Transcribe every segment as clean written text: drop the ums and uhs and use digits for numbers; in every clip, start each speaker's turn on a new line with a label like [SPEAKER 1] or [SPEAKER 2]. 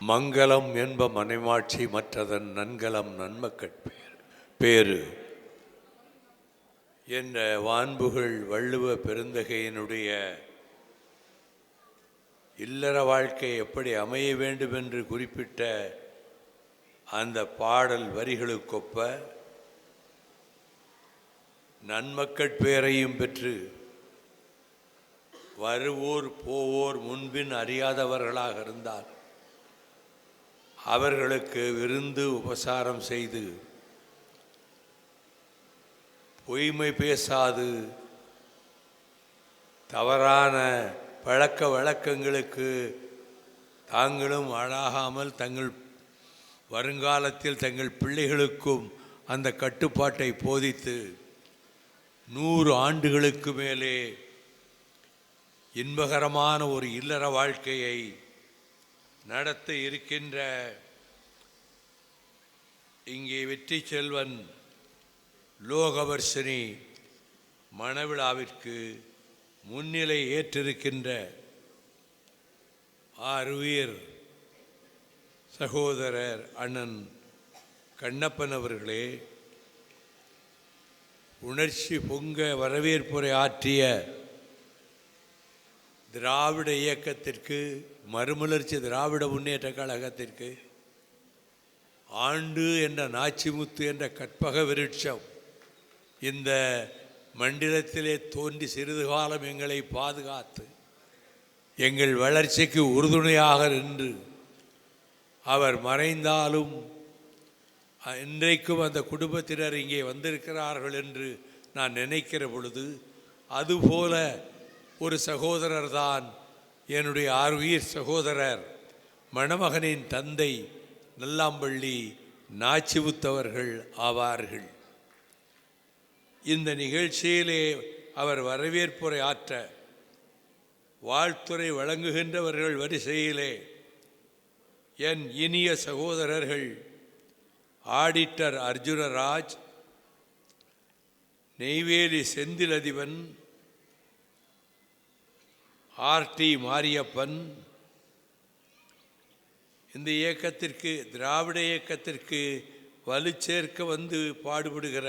[SPEAKER 1] மங்களம் என்ப மனைமாட்சி மற்றதன் நன்கலம் நன்மக்கள் பேரு என்ற வான்புகள் வள்ளுவ பெருந்தகையினுடைய இல்லற வாழ்க்கை எப்படி அமைய வேண்டும் என்று குறிப்பிட்ட அந்த பாடல் வரிகளுக்கொப்ப நன்மக்கள் பேரையும் பெற்று வருவோர் போவோர் முன்பின் அறியாதவர்களாக இருந்தால் அவர்களுக்கு விருந்து உபசாரம் செய்து பொய்மை பேசாது தவறான பழக்க வழக்கங்களுக்கு தாங்களும் ஆளாகாமல் தங்கள் வருங்காலத்தில் தங்கள் பிள்ளைகளுக்கும் அந்த கட்டுப்பாட்டை போதித்து 100 ஆண்டுகளுக்கு மேலே இன்பகரமான ஒரு இல்லற வாழ்க்கையை நடத்த இருக்கின்ற இங்கே வெற்றி செல்வன் லோகவர்ஷினி மணவிழாவிற்கு முன்னிலை ஏற்றிருக்கின்ற ஆருயிர் சகோதரர் அண்ணன் கண்ணப்பன் அவர்களே, உணர்ச்சி பொங்க வரவேற்புரை ஆற்றிய திராவிட இயக்கத்திற்கு, மறுமலர்ச்சி திராவிட முன்னேற்ற கழகத்திற்கு ஆண்டு என்ற நாச்சிமுத்து என்ற கற்பக விருட்சம் இந்த மண்டலத்திலே தோன்றி சிறிது காலம் எங்களை பாதுகாத்து எங்கள் வளர்ச்சிக்கு உறுதுணையாக நின்று அவர் மறைந்தாலும் இன்றைக்கும் அந்த குடும்பத்தினர் இங்கே வந்திருக்கிறார்கள் என்று நான் நினைக்கிற பொழுது, அதுபோல ஒரு சகோதரர் தான் என்னுடைய ஆருயிர் சகோதரர் மணமகனின் தந்தை நல்லாம்பள்ளி நாச்சிமுத்தவர்கள் ஆவார்கள். இந்த நிகழ்ச்சியிலே அவர் வரவேற்புரை ஆற்ற வாழ்த்துரை வழங்குகின்றவர்கள் வரிசையிலே என் இனிய சகோதரர்கள் ஆடிட்டர் அர்ஜுனராஜ், நெய்வேலி செந்திலதிபன், ஆர்டி மாரியப்பன், இந்த இயக்கத்திற்கு திராவிட இயக்கத்திற்கு வலு சேர்க்க வந்து பாடுபடுகிற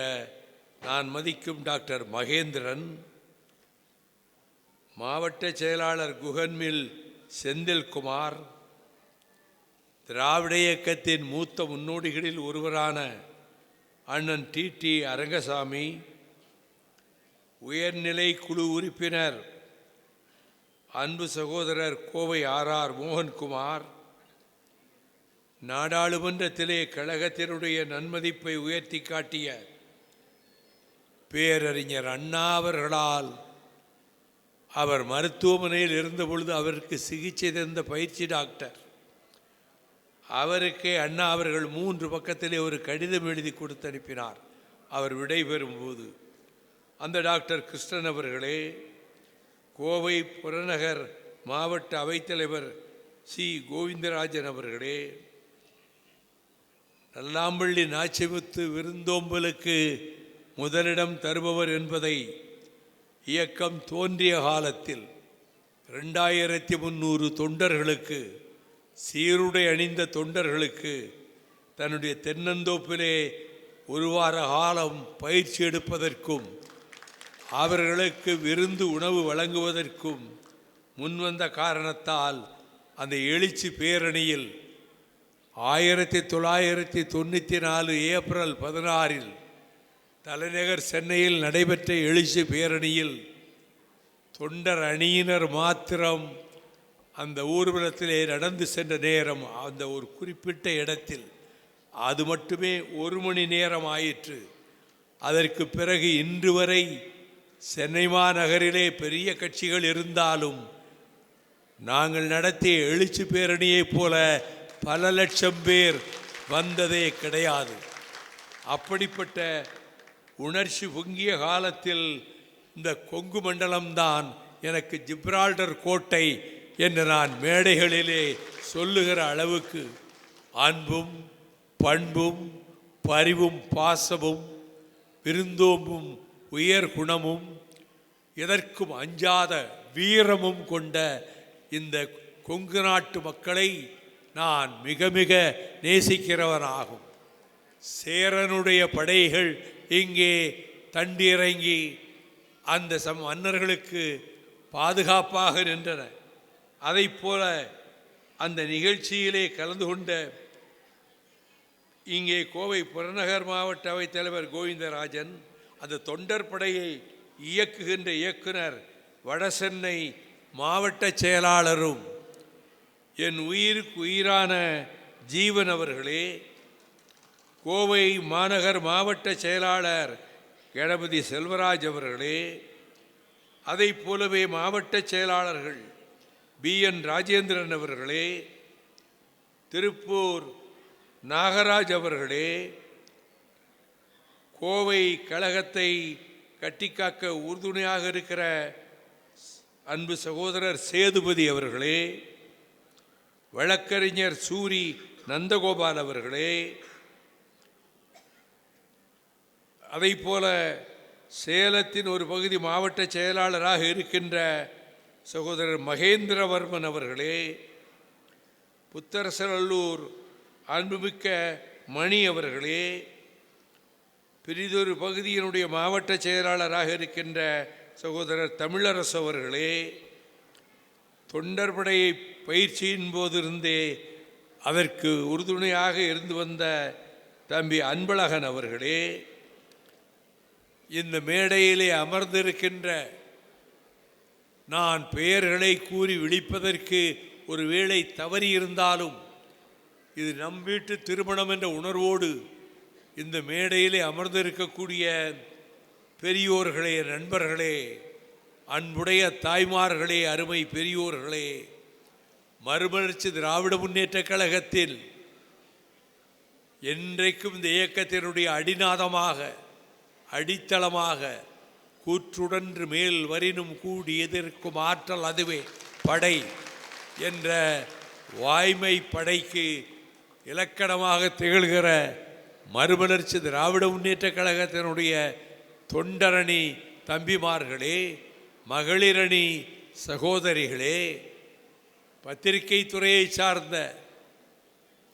[SPEAKER 1] நான் மதிக்கும் டாக்டர் மகேந்திரன், மாவட்ட செயலாளர் குகன்மில் செந்தில்குமார், திராவிட இயக்கத்தின் மூத்த முன்னோடிகளில் ஒருவரான அண்ணன் டி அரங்கசாமி, உயர்நிலை குழு உறுப்பினர் அன்பு சகோதரர் கோவை ஆர் மோகன்குமார், நாடாளுமன்றத்திலே கழகத்தினுடைய நன்மதிப்பை உயர்த்தி காட்டிய பேரறிஞர் அண்ணா அவர்களால் அவர் மருத்துவமனையில் இருந்தபொழுது அவருக்கு சிகிச்சை தந்த பயிற்சி டாக்டர் அவருக்கே அண்ணா அவர்கள் 3 பக்கத்திலே ஒரு கடிதம் எழுதி கொடுத்து அனுப்பினார். அவர் விடைபெறும்போது அந்த டாக்டர் கிருஷ்ணன் அவர்களே, கோவை புறநகர் மாவட்ட அவைத்தலைவர் சி கோவிந்தராஜன் அவர்களே, நல்லாம்பள்ளி நாச்சிமுத்து விருந்தோம்பலுக்கு முதலிடம் தருபவர் என்பதை இயக்கம் தோன்றிய காலத்தில் 2300 தொண்டர்களுக்கு, சீருடை அணிந்த தொண்டர்களுக்கு தன்னுடைய தென்னந்தோப்பிலே 1 வார காலம் பயிற்சி எடுப்பதற்கும் அவர்களுக்கு விருந்து உணவு வழங்குவதற்கும் முன்வந்த காரணத்தால் அந்த எழுச்சி பேரணியில் 1994 ஏப்ரல் 16 தலைநகர் சென்னையில் நடைபெற்ற எழுச்சி பேரணியில் தொண்டர் அணியினர் மாத்திரம் அந்த ஊர்வலத்திலே நடந்து சென்ற நேரம் அந்த ஒரு குறிப்பிட்ட இடத்தில் அது மட்டுமே 1 மணி நேரம் ஆயிற்று. அதற்கு பிறகு இன்று வரை சென்னை மாநகரிலே பெரிய கட்சிகள் இருந்தாலும் நாங்கள் நடத்திய எழுச்சி பேரணியைப் போல பல லட்சம் பேர் வந்ததே கிடையாது. அப்படிப்பட்ட உணர்ச்சி பொங்கிய காலத்தில் இந்த கொங்கு மண்டலம்தான் எனக்கு ஜிப்ரால்டர் கோட்டை என்று நான் மேடைகளிலே சொல்லுகிற அளவுக்கு அன்பும் பண்பும் பரிவும் பாசமும் விருந்தோம்பும் உயர் குணமும் எதற்கும் அஞ்சாத வீரமும் கொண்ட இந்த கொங்கு நாட்டு மக்களை நான் மிக மிக நேசிக்கிறவனாகும். சேரனுடைய படைகள் இங்கே தண்டிறங்கி அந்த மன்னர்களுக்கு பாதுகாப்பாக நின்றன. அதைப்போல அந்த நிகழ்ச்சியிலே கலந்து கொண்ட இங்கே கோவை புறநகர் மாவட்ட அவைத் தலைவர் கோவிந்தராஜன், அந்த தொண்டர் படையை இயக்குகின்ற இயக்குனர் வடசென்னை மாவட்ட செயலாளரும் என் உயிருக்கு உயிரான ஜீவன் அவர்களே, கோவை மாநகர் மாவட்ட செயலாளர் கணபதி செல்வராஜ் அவர்களே, அதை போலவே மாவட்ட செயலாளர்கள் BN ராஜேந்திரன் அவர்களே, திருப்பூர் நாகராஜ் அவர்களே, கோவை கழகத்தை கட்டிக்காக்க உறுதுணையாக இருக்கிற அன்பு சகோதரர் சேதுபதி அவர்களே, வழக்கறிஞர் சூரி நந்தகோபால் அவர்களே, அதைப்போல சேலத்தின் ஒரு பகுதி மாவட்ட செயலாளராக இருக்கின்ற சகோதரர் மகேந்திரவர்மன் அவர்களே, புத்தரசநல்லூர் அன்புமிக்க மணி அவர்களே, பிரிதொரு பகுதியினுடைய மாவட்ட செயலாளராக இருக்கின்ற சகோதரர் தமிழரசு அவர்களே, தொண்டர்படையை பயிற்சியின் போதிருந்தே அதற்கு உறுதுணையாக இருந்து வந்த தம்பி அன்பழகன் அவர்களே, இந்த மேடையிலே அமர்ந்திருக்கின்ற நான் பெயர்களை கூறி விழிப்பதற்கு ஒரு வேளை தவறியிருந்தாலும் இது நம் வீட்டு திருமணம் என்ற உணர்வோடு இந்த மேடையிலே அமர்ந்திருக்கக்கூடிய பெரியோர்களே, நண்பர்களே, அன்புடைய தாய்மார்களே, அருமை பெரியோர்களே, மறுமலர்ச்சி திராவிட முன்னேற்ற கழகத்தில் என்றைக்கும் இந்த இயக்கத்தினுடைய அடிநாதமாக அடித்தளமாக கூற்றுடன்று மேல் வரினும் கூடி எதிர்க்கும் ஆற்றல் அதுவே படை என்ற வாய்மை படைக்கு இலக்கணமாக திகழ்கிற மறுமலர்ச்சி திராவிட முன்னேற்ற கழகத்தினுடைய தொண்டரணி தம்பிமார்களே, மகளிரணி சகோதரிகளே, பத்திரிகை துறையை சார்ந்த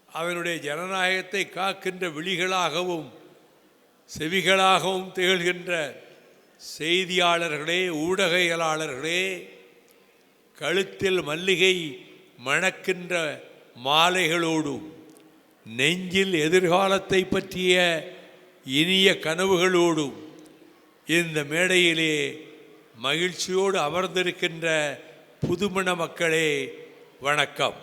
[SPEAKER 1] அவனுடைய ஜனநாயகத்தை காக்கின்ற விழிகளாகவும் செவிகளாகவும் திகழ்கின்ற செய்தியாளர்களே, ஊடகவியலாளர்களே, கழுத்தில் மல்லிகை மணக்கின்ற மாலைகளோடும் நெஞ்சில் எதிர்காலத்தை பற்றிய இனிய கனவுகளோடும் இந்த மேடையிலே மகிழ்ச்சியோடு அமர்ந்திருக்கின்ற புதுமண மக்களே, வணக்கம்.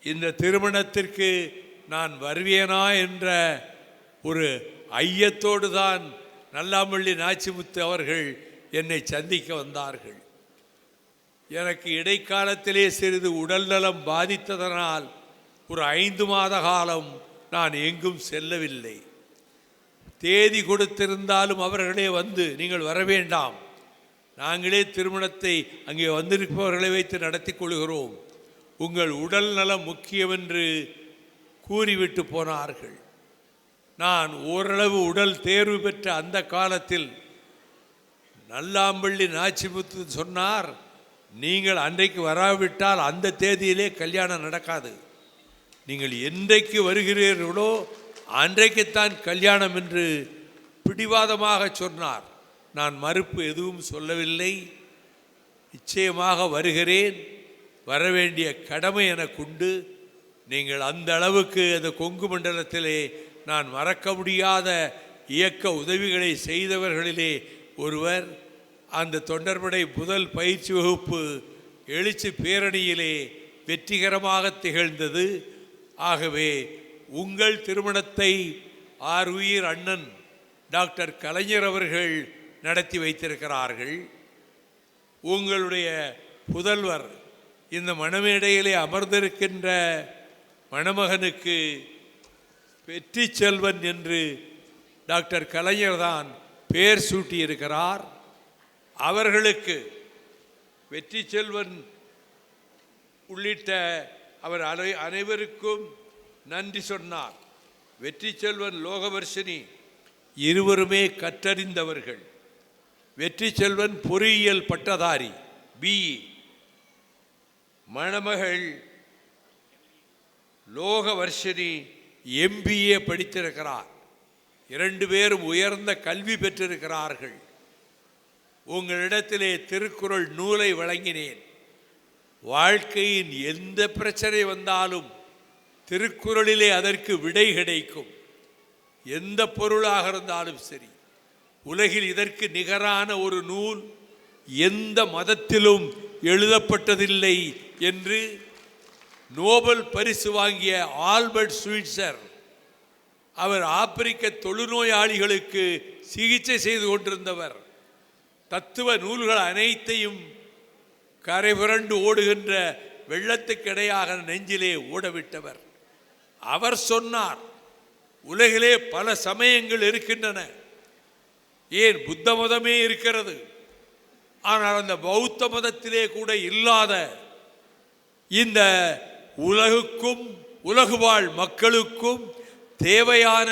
[SPEAKER 1] இந்த திருமணத்திற்கு நான் வருவேனா என்ற ஒரு ஐயத்தோடு தான் நல்லாமல்லி நாச்சிமுத்து அவர்கள் என்னை சந்திக்க வந்தார்கள். எனக்கு இடைக்காலத்திலே சிறிது உடல்நலம் பாதித்ததனால் ஒரு 5 மாத காலம் நான் எங்கும் செல்லவில்லை. தேதி கொடுத்திருந்தாலும் அவர்களே வந்து நீங்கள் வர வேண்டாம், நாங்களே திருமணத்தை அங்கே வந்திருப்பவர்களை வைத்து நடத்தி கொள்கிறோம், உங்கள் உடல் நலம் முக்கியம் என்று கூறிவிட்டு போனார்கள். நான் ஓரளவு உடல் தேர்வு பெற்ற அந்த காலத்தில் நல்லாம்பள்ளி நாச்சிமுத்து சொன்னார், நீங்கள் அன்றைக்கு வராவிட்டால் அந்த தேதியிலே கல்யாணம் நடக்காது, நீங்கள் என்றைக்கு வருகிறீர்களோ அன்றைக்குத்தான் கல்யாணம் என்று பிடிவாதமாக சொன்னார். நான் மறுப்பு எதுவும் சொல்லவில்லை. நிச்சயமாக வருகிறேன், வரவேண்டிய கடமை எனக்குண்டு. நீங்கள் அந்த அளவுக்கு அந்த கொங்கு மண்டலத்திலே நான் மறக்க முடியாத இயக்க உதவிகளை செய்தவர்களிலே ஒருவர். அந்த தொண்டர்படை முதல் பயிற்சி வகுப்பு எழுச்சி பேரணியிலே வெற்றிகரமாக திகழ்ந்தது. ஆகவே உங்கள் திருமணத்தை ஆருயிர் அண்ணன் டாக்டர் கலைஞர் அவர்கள் நடத்தி வைத்திருக்கிறார்கள். உங்களுடைய புதல்வர் இந்த மணமேடையிலே அமர்ந்திருக்கின்ற மணமகனுக்கு வெற்றி செல்வன் என்று டாக்டர் கலைஞர் தான் பெயர் சூட்டியிருக்கிறார். அவர்களுக்கு வெற்றி செல்வன் உள்ளிட்ட அவர் அனைவருக்கும் நன்றி சொன்னார். வெற்றி செல்வன், லோகவர்ஷினி இருவருமே கற்றறிந்தவர்கள். வெற்றி செல்வன் பொறியியல் பட்டதாரி BE, மணமகள் லோகவர்ஷினி MBA படித்திருக்கிறார். 2 பேரும் உயர்ந்த கல்வி பெற்றிருக்கிறார்கள். உங்களிடத்திலே திருக்குறள் நூலை வழங்கினேன். வாழ்க்கையின் எந்த பிரச்சனை வந்தாலும் திருக்குறளிலே அதற்கு விடை கிடைக்கும். எந்த பொருளாக இருந்தாலும் சரி. உலகில் இதற்கு நிகரான ஒரு நூல் எந்த மதத்திலும் எழுதப்பட்டதில்லை என்று நோபல் பரிசு வாங்கிய ஆல்பர்ட் ஸ்வீட்சர், அவர் ஆப்பிரிக்க தொழுநோயாளிகளுக்கு சிகிச்சை செய்து கொண்டிருந்தவர், தத்துவ நூல்கள் அனைத்தையும் கரை புரண்டு ஓடுகின்ற வெள்ளத்துக்கிடையாக நெஞ்சிலே ஓடவிட்டவர். அவர் சொன்னார், உலகிலே பல சமயங்கள் இருக்கின்றன, ஏன் புத்த மதமே இருக்கிறது, ஆனால் அந்த பௌத்த மதத்திலே கூட இல்லாத இந்த உலகுக்கும் உலகு வாழ் மக்களுக்கும் தேவையான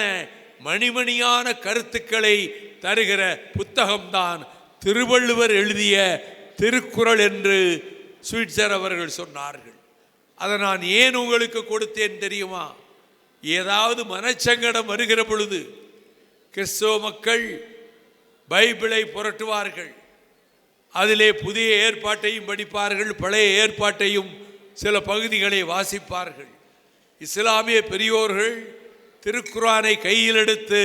[SPEAKER 1] மணிமணியான கருத்துக்களை தருகிற புத்தகம்தான் திருவள்ளுவர் எழுதிய திருக்குறள் என்று ஸ்வீட்சர் அவர்கள் சொன்னார்கள். அதை நான் ஏன் உங்களுக்கு கொடுத்தேன் தெரியுமா? ஏதாவது மனச்சங்கடம் வருகிற பொழுது கிறிஸ்தவ மக்கள் பைபிளை புரட்டுவார்கள். அதிலே புதிய ஏற்பாட்டையும் படிப்பார்கள், பழைய ஏற்பாட்டையும் சில பகுதிகளை வாசிப்பார்கள். இஸ்லாமிய பெரியோர்கள் திருக்குரானை கையில் எடுத்து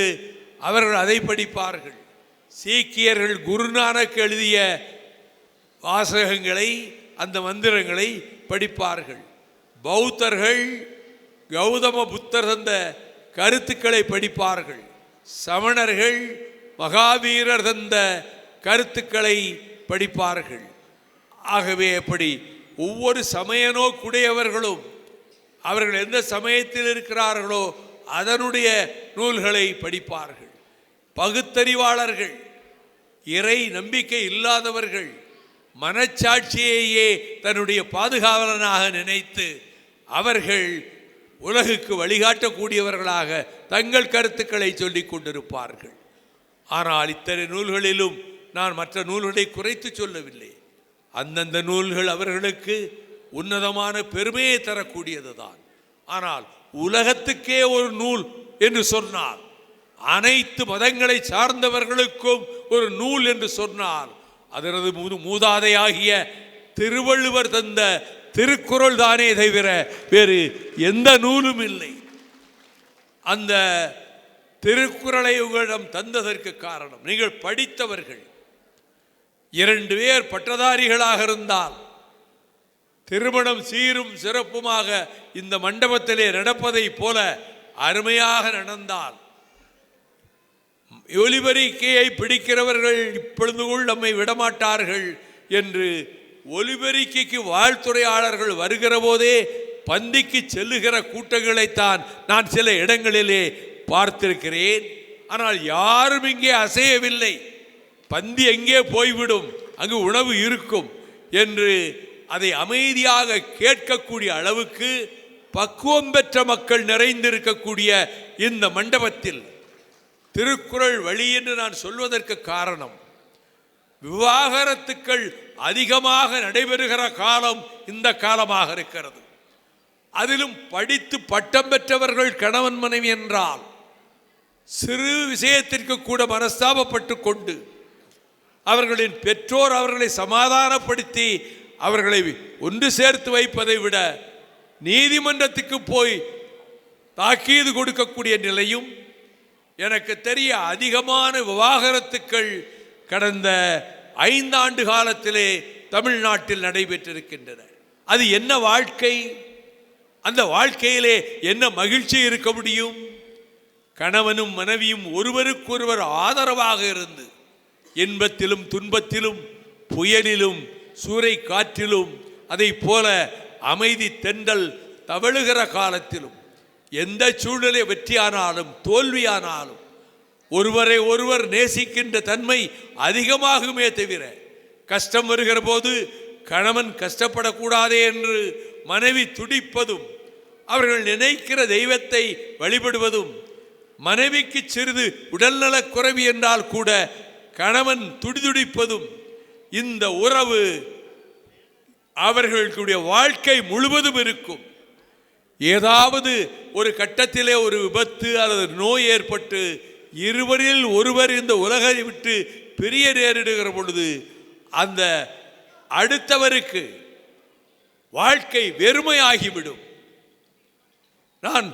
[SPEAKER 1] அவர்கள் அதை படிப்பார்கள். சீக்கியர்கள் குருநானக் எழுதிய வாசகங்களை, அந்த மந்திரங்களை படிப்பார்கள். பௌத்தர்கள் கௌதம புத்தர் தந்த கருத்துக்களை படிப்பார்கள். சமணர்கள் மகாவீரர் தந்த கருத்துக்களை படிப்பார்கள். ஆகவே எப்படி ஒவ்வொரு சமய நோக்குடையவர்களும் அவர்கள் எந்த சமயத்தில் இருக்கிறார்களோ அதனுடைய நூல்களை படிப்பார்கள். பகுத்தறிவாளர்கள், இறை நம்பிக்கை இல்லாதவர்கள் மனச்சாட்சியையே தன்னுடைய பாதுகாவலனாக நினைத்து அவர்கள் உலகுக்கு வழிகாட்டக்கூடியவர்களாக தங்கள் கருத்துக்களை சொல்லிக் கொண்டிருப்பார்கள். ஆனால் இத்தனை நூல்களிலும் நான் மற்ற நூல்களை குறைத்து சொல்லவில்லை. அந்தந்த நூல்கள் அவர்களுக்கு உன்னதமான பெருமையை தரக்கூடியது தான். ஆனால் உலகத்துக்கே ஒரு நூல் என்று சொன்னால், அனைத்து மதங்களை சார்ந்தவர்களுக்கும் ஒரு நூல் என்று சொன்னால், அதனது மூதாதையாகிய திருவள்ளுவர் தந்த திருக்குறள் தானே தவிர வேறு எந்த நூலும் இல்லை. அந்த திருக்குறளை உங்களிடம் தந்ததற்கு காரணம், நீங்கள் படித்தவர்கள். 2 பேர் பட்டதாரிகளாக இருந்தால் திருமணம் சீரும் சிறப்புமாக இந்த மண்டபத்திலே நடப்பதை போல அருமையாக நடந்தால், ஒலிபெருக்கியை பிடிக்கிறவர்கள் இப்பொழுதுக்குள் நம்மை விடமாட்டார்கள் என்று ஒலிபெருக்கிக்கு வாழ்த்துறையாளர்கள் வருகிற போதே பந்திக்கு செல்லுகிற கூட்டங்களைத்தான் நான் சில இடங்களிலே பார்த்திருக்கிறேன். ஆனால் யாரும் இங்கே அசையவில்லை. பந்தி எங்கே போய்விடும், அங்கு உணவு இருக்கும் என்று அதை அமைதியாக கேட்கக்கூடிய அளவுக்கு பக்குவம் பெற்ற மக்கள் நிறைந்திருக்கக்கூடிய இந்த மண்டபத்தில் திருக்குறள் வழி என்று நான் சொல்வதற்கு காரணம், விவாகரத்துக்கள் அதிகமாக நடைபெறுகிற காலம் இந்த காலமாக இருக்கிறது. அதிலும் படித்து பட்டம் பெற்றவர்கள் கணவன் மனைவி என்றால் சிறு விஷயத்திற்கு கூட மனஸ்தாபப்பட்டு கொண்டு அவர்களின் பெற்றோர் அவர்களை சமாதானப்படுத்தி அவர்களை ஒன்று சேர்த்து வைப்பதை விட நீதிமன்றத்துக்கு போய் தாக்கீது கொடுக்கக்கூடிய நிலையும், எனக்கு தெரிய அதிகமான விவாகரத்துக்கள் கடந்த 5 ஆண்டு காலத்திலே தமிழ்நாட்டில் நடைபெற்றிருக்கின்றன. அது என்ன வாழ்க்கை? அந்த வாழ்க்கையிலே என்ன மகிழ்ச்சி இருக்க முடியும்? கணவனும் மனைவியும் ஒருவருக்கொருவர் ஆதரவாக இருந்து இன்பத்திலும் துன்பத்திலும் புயலிலும் சூறை காற்றிலும் அதை போல அமைதி தென்றல் தவழுகிற காலத்திலும் எந்த சூழ்நிலை வெற்றியானாலும் தோல்வியானாலும் ஒருவரை ஒருவர் நேசிக்கின்ற தன்மை அதிகமாகுமே தவிர, கஷ்டம் வருகிற போது கணவன் கஷ்டப்படக்கூடாதே என்று மனைவி துடிப்பதும், அவர்கள் நினைக்கிற தெய்வத்தை வழிபடுவதும், மனைவிக்கு சிறிது உடல்நலக் குறைவு என்றால் கூட கணவன் துடிதுடிப்பதும், இந்த உறவு அவர்களுடைய வாழ்க்கை முழுவதும் இருக்கும். ஏதாவது ஒரு கட்டத்திலே ஒரு விபத்து அல்லது நோய் ஏற்பட்டு இருவரில் ஒருவர் இந்த உலகை விட்டு பிரிய நேரிடுகிற பொழுது அந்த அடுத்தவருக்கு வாழ்க்கை வெறுமையாகிவிடும். நான்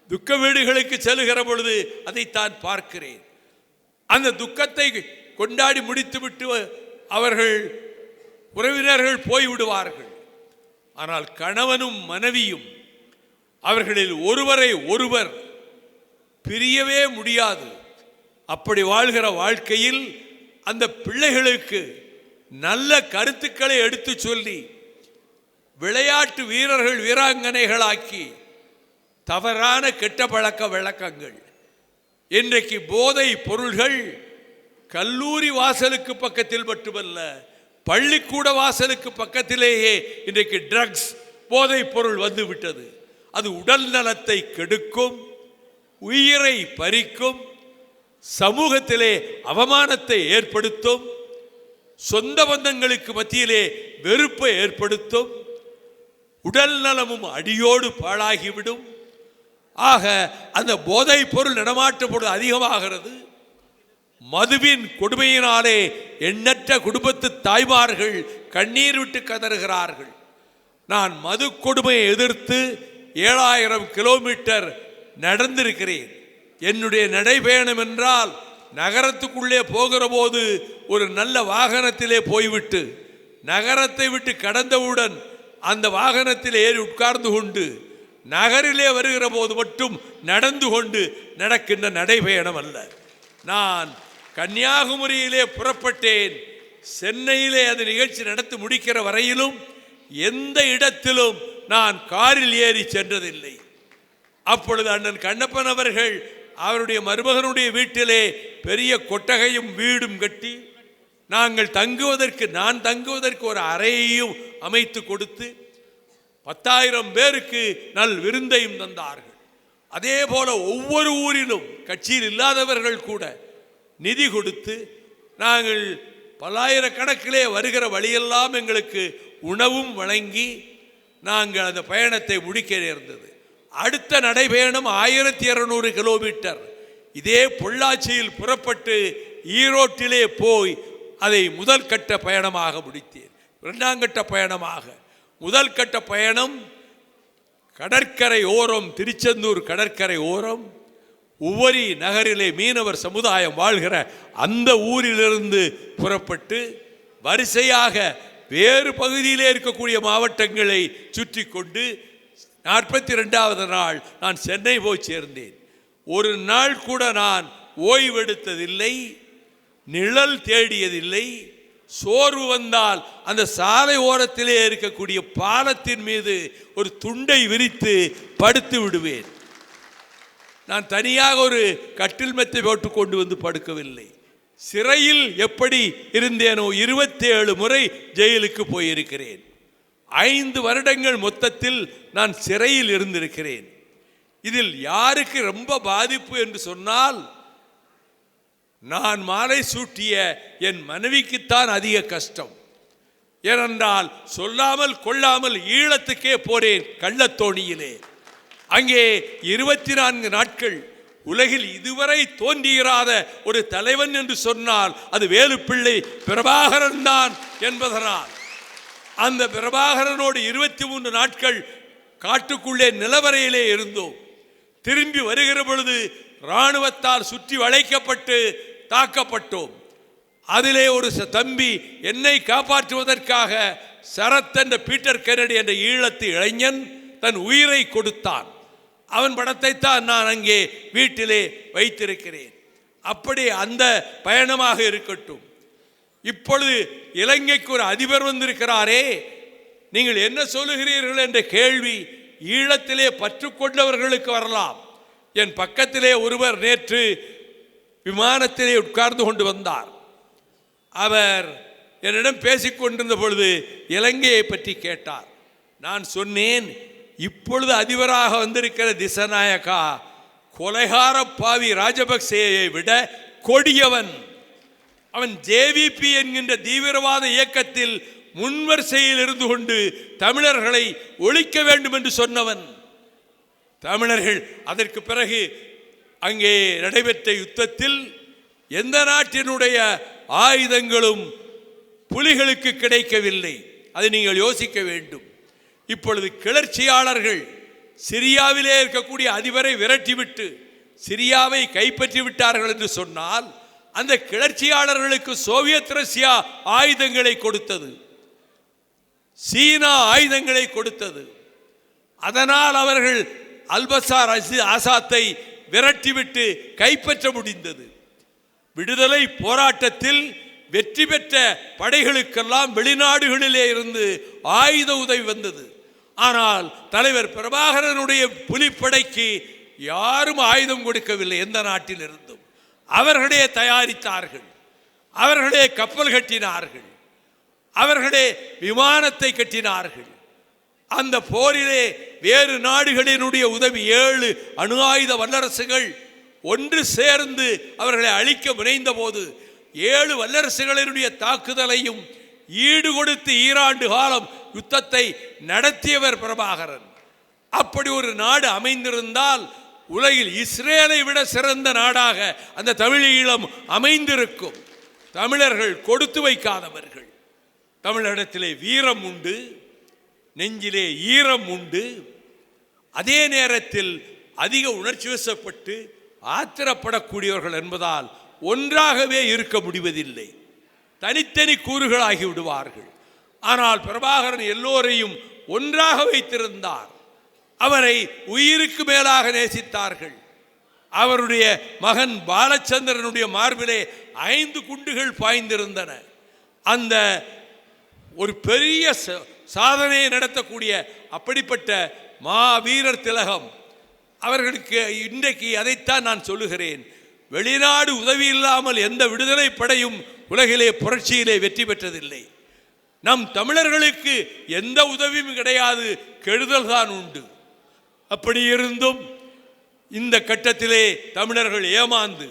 [SPEAKER 1] துக்க வீடுகளுக்கு செல்லுகிற பொழுது அதைத்தான் பார்க்கிறேன். அந்த துக்கத்தை கொண்டாடி முடித்துவிட்டு அவர்கள் உறவினர்கள் போய்விடுவார்கள். ஆனால் கணவனும் மனைவியும் அவர்களில் ஒருவரை ஒருவர் பிரியவே முடியாது. அப்படி வாழ்கிற வாழ்க்கையில் அந்த பிள்ளைகளுக்கு நல்ல கருத்துக்களை எடுத்து சொல்லி விளையாட்டு வீரர்கள் வீராங்கனைகளாக்கி தவறான கெட்ட பழக்க வழக்கங்கள், இன்றைக்கு போதை பொருள்கள் கல்லூரி வாசலுக்கு பக்கத்தில் மட்டுமல்ல, பள்ளிக்கூட வாசலுக்கு பக்கத்திலேயே இன்றைக்கு ட்ரக்ஸ் போதை பொருள் வந்து விட்டது. அது உடல் நலத்தை கெடுக்கும், உயிரை பறிக்கும், சமூகத்திலே அவமானத்தை ஏற்படுத்தும், சொந்த பந்தங்களுக்கு மத்தியிலே வெறுப்பை ஏற்படுத்தும், உடல் நலமும் அடியோடு பாழாகிவிடும். ஆக அந்த போதை பொருள் நடமாட்ட பொருள் அதிகமாகிறது. மதுவின் கொடுமையினாலே எண்ணற்ற குடும்பத்து தாய்மார்கள் கண்ணீர் விட்டு கதறுகிறார்கள். நான் மது கொடுமையை எதிர்த்து 7000 கிலோமீட்டர் நடந்திருக்கிறேன். என்னுடைய நடைபயணம் என்றால் நகரத்துக்குள்ளே போகிற போது ஒரு நல்ல வாகனத்திலே போய்விட்டு நகரத்தை விட்டு கடந்தவுடன் அந்த வாகனத்தில் ஏறி உட்கார்ந்து கொண்டு நகரிலே வருகிற போது மட்டும் நடந்து கொண்டு நடக்கின்ற நடைபயணம் அல்ல. நான் கன்னியாகுமரியிலே புறப்பட்டேன். சென்னையிலே அந்த நிகழ்ச்சி நடத்தி முடிக்கிற வரையிலும் எந்த இடத்திலும் நான் காரில் ஏறி சென்றதில்லை. அப்பொழுது அண்ணன் கண்ணப்பன் அவர்கள் அவருடைய மருமகனுடைய வீட்டிலே பெரிய கொட்டகையும் வீடும் கட்டி நாங்கள் தங்குவதற்கு நான் தங்குவதற்கு ஒரு அறையையும் அமைத்து கொடுத்து 10,000 பேருக்கு நல் விருந்தையும் தந்தார்கள். அதே போல ஒவ்வொரு ஊரிலும் கட்சியில் இல்லாதவர்கள் கூட நிதி கொடுத்து நாங்கள் பல்லாயிரக்கணக்கிலே வருகிற வழியெல்லாம் எங்களுக்கு உணவும் வழங்கி நாங்கள் அந்த பயணத்தை முடிக்க நேர்ந்தது. அடுத்த நடைபயணம் 1200 கிலோமீட்டர் இதே பொள்ளாச்சியில் புறப்பட்டு ஈரோட்டிலே போய் அதை முதல் கட்ட பயணமாக முடித்தேன். இரண்டாம் கட்ட பயணமாக முதல் கட்ட பயணம் கடற்கரை ஓரம், திருச்செந்தூர் கடற்கரை ஓரம் உவரி நகரிலே மீனவர் சமுதாயம் வாழ்கிற அந்த ஊரிலிருந்து புறப்பட்டு வரிசையாக வேறு பகுதியிலே இருக்கக்கூடிய மாவட்டங்களை சுற்றி கொண்டு 42வது நாள் நான் சென்னை போய் சேர்ந்தேன். ஒரு நாள் கூட நான் ஓய்வெடுத்ததில்லை, நிழல் தேடியதில்லை. சோர்வு வந்தால் அந்த சாலை ஓரத்திலே இருக்கக்கூடிய பாலத்தின் மீது ஒரு துண்டை விரித்து படுத்து விடுவேன். நான் தனியாக ஒரு கட்டில் மெத்தை போட்டு கொண்டு வந்து படுக்கவில்லை. சிறையில் எப்படி இருந்தேனோ 27 முறை ஜெயிலுக்கு போயிருக்கிறேன். 5 வருடங்கள் மொத்தத்தில் நான் சிறையில் இருந்திருக்கிறேன். இதில் யாருக்கு ரொம்ப பாதிப்பு என்று சொன்னால் நான் மாலை சூட்டிய என் மனைவிக்குத்தான் அதிக கஷ்டம். ஏனென்றால் சொல்லாமல் கொள்ளாமல் ஈழத்துக்கே போறேன் கள்ளத்தோணியிலே. அங்கே 24 நாட்கள் உலகில் இதுவரை தோன்றியிராத ஒரு தலைவன் என்று சொன்னால் அது வேலுப்பிள்ளை பிரபாகரன் தான் என்பதனால் அந்த பிரபாகரனோடு 23 நாட்கள் காட்டுக்குள்ளே நிலவரையிலே இருந்தோம். திரும்பி வருகிற பொழுது இராணுவத்தால் சுற்றி வளைக்கப்பட்டு தாக்கப்பட்டோம். அதிலே ஒரு தம்பி என்னை காப்பாற்றுவதற்காக சரத் என்ற பீட்டர் கென்னடி என்ற ஈழத்து இளைஞன் தன் உயிரை கொடுத்தான். அவன் படத்தை தான் நான் அங்கே வீட்டிலே வைத்திருக்கிறேன். அப்படி அந்த பயணமாக இருக்கட்டும். இப்பொழுது இலங்கைக்கு ஒரு அதிபர் வந்திருக்கிறாரே, நீங்கள் என்ன சொல்லுகிறீர்கள் என்ற கேள்வி ஈழத்திலே பற்றுக்கொண்டவர்களுக்கு வரலாம். என் பக்கத்திலே ஒருவர் நேற்று விமானத்திலே உட்கார்ந்து கொண்டு வந்தார். அவர் என்னிடம் பேசிக்கொண்டிருந்த பொழுது இலங்கையை பற்றி கேட்டார். நான் சொன்னேன், இப்பொழுது அதிபராக வந்திருக்கிற திசநாயக்கா கொலைகார பாவி ராஜபக்சேயை விட கொடியவன். அவன் ஜேவிபி என்கின்ற தீவிரவாத இயக்கத்தில் முன்வரிசையில் இருந்து கொண்டு தமிழர்களை ஒழிக்க வேண்டும் என்று சொன்னவன். தமிழர்கள் அதற்கு பிறகு அங்கே நடைபெற்ற யுத்தத்தில் எந்த நாட்டினுடைய ஆயுதங்களும் புலிகளுக்கு கிடைக்கவில்லை. அதை நீங்கள் யோசிக்க வேண்டும். இப்பொழுது கிளர்ச்சியாளர்கள் சிரியாவிலே இருக்கக்கூடிய அதிபரை விரட்டிவிட்டு சிரியாவை கைப்பற்றி விட்டார்கள் என்று சொன்னால், அந்த கிளர்ச்சியாளர்களுக்கு சோவியத் ரஷ்யா ஆயுதங்களை கொடுத்தது, சீனா ஆயுதங்களை கொடுத்தது. அதனால் அவர்கள் அல்பசார் ஆசாத்தை விரட்டிவிட்டு கைப்பற்ற முடிந்தது. விடுதலை போராட்டத்தில் வெற்றி பெற்ற படைகளுக்கெல்லாம் வெளிநாடுகளிலே இருந்து ஆயுத உதவி வந்தது. ஆனால் தலைவர் பிரபாகரனுடைய புலிப்படைக்கு யாரும் ஆயுதம் கொடுக்கவில்லை. எந்த நாட்டில் இருந்தும் அவர்களே தயாரித்தார்கள், அவர்களே கப்பல் கட்டினார்கள், அவர்களே விமானத்தை கட்டினார்கள். அந்த போரிலே வேறு நாடுகளினுடைய உதவி 7 அணு ஆயுத வல்லரசுகள் ஒன்று சேர்ந்து அவர்களை அழிக்க முனைந்த போது 7 வல்லரசுகளினுடைய தாக்குதலையும் ஈடு கொடுத்து ஈராண்டு காலம் யுத்தத்தை நடத்தியவர் பிரபாகரன். அப்படி ஒரு நாடு அமைந்திருந்தால் உலகில் இஸ்ரேலை விட சிறந்த நாடாக அந்த தமிழீழம் அமைந்திருக்கும். தமிழர்கள் கொடுத்து வைக்காதவர்கள். தமிழரிடத்திலே வீரம் உண்டு, நெஞ்சிலே ஈரம் உண்டு. அதே நேரத்தில் அதிக உணர்ச்சி வசப்பட்டு ஆத்திரப்படக்கூடியவர்கள் என்பதால் ஒன்றாகவே இருக்க முடிவதில்லை. தனித்தனி கூறுகளாகி விடுவார்கள். ஆனால் பிரபாகரன் எல்லோரையும் ஒன்றாக வைத்திருந்தார். அவரை உயிருக்கு மேலாக நேசித்தார்கள். அவருடைய மகன் பாலச்சந்திரனுடைய மார்பிலே 5 குண்டுகள் பாய்ந்திருந்தன. அந்த ஒரு பெரிய சாதனையை நடத்தக்கூடிய அப்படிப்பட்ட மாவீரர் திலகம் அவர்களுக்கு இன்றைக்கு அதைத்தான் நான் சொல்லுகிறேன். வெளிநாடு உதவி இல்லாமல் எந்த விடுதலை படையும் உலகிலே புரட்சியிலே வெற்றி பெற்றதில்லை. நம் தமிழர்களுக்கு எந்த உதவியும் கிடையாது, கெடுதல் தான் உண்டு. அப்படி இருந்தும் இந்த கட்டத்திலே தமிழர்கள் ஏமாந்து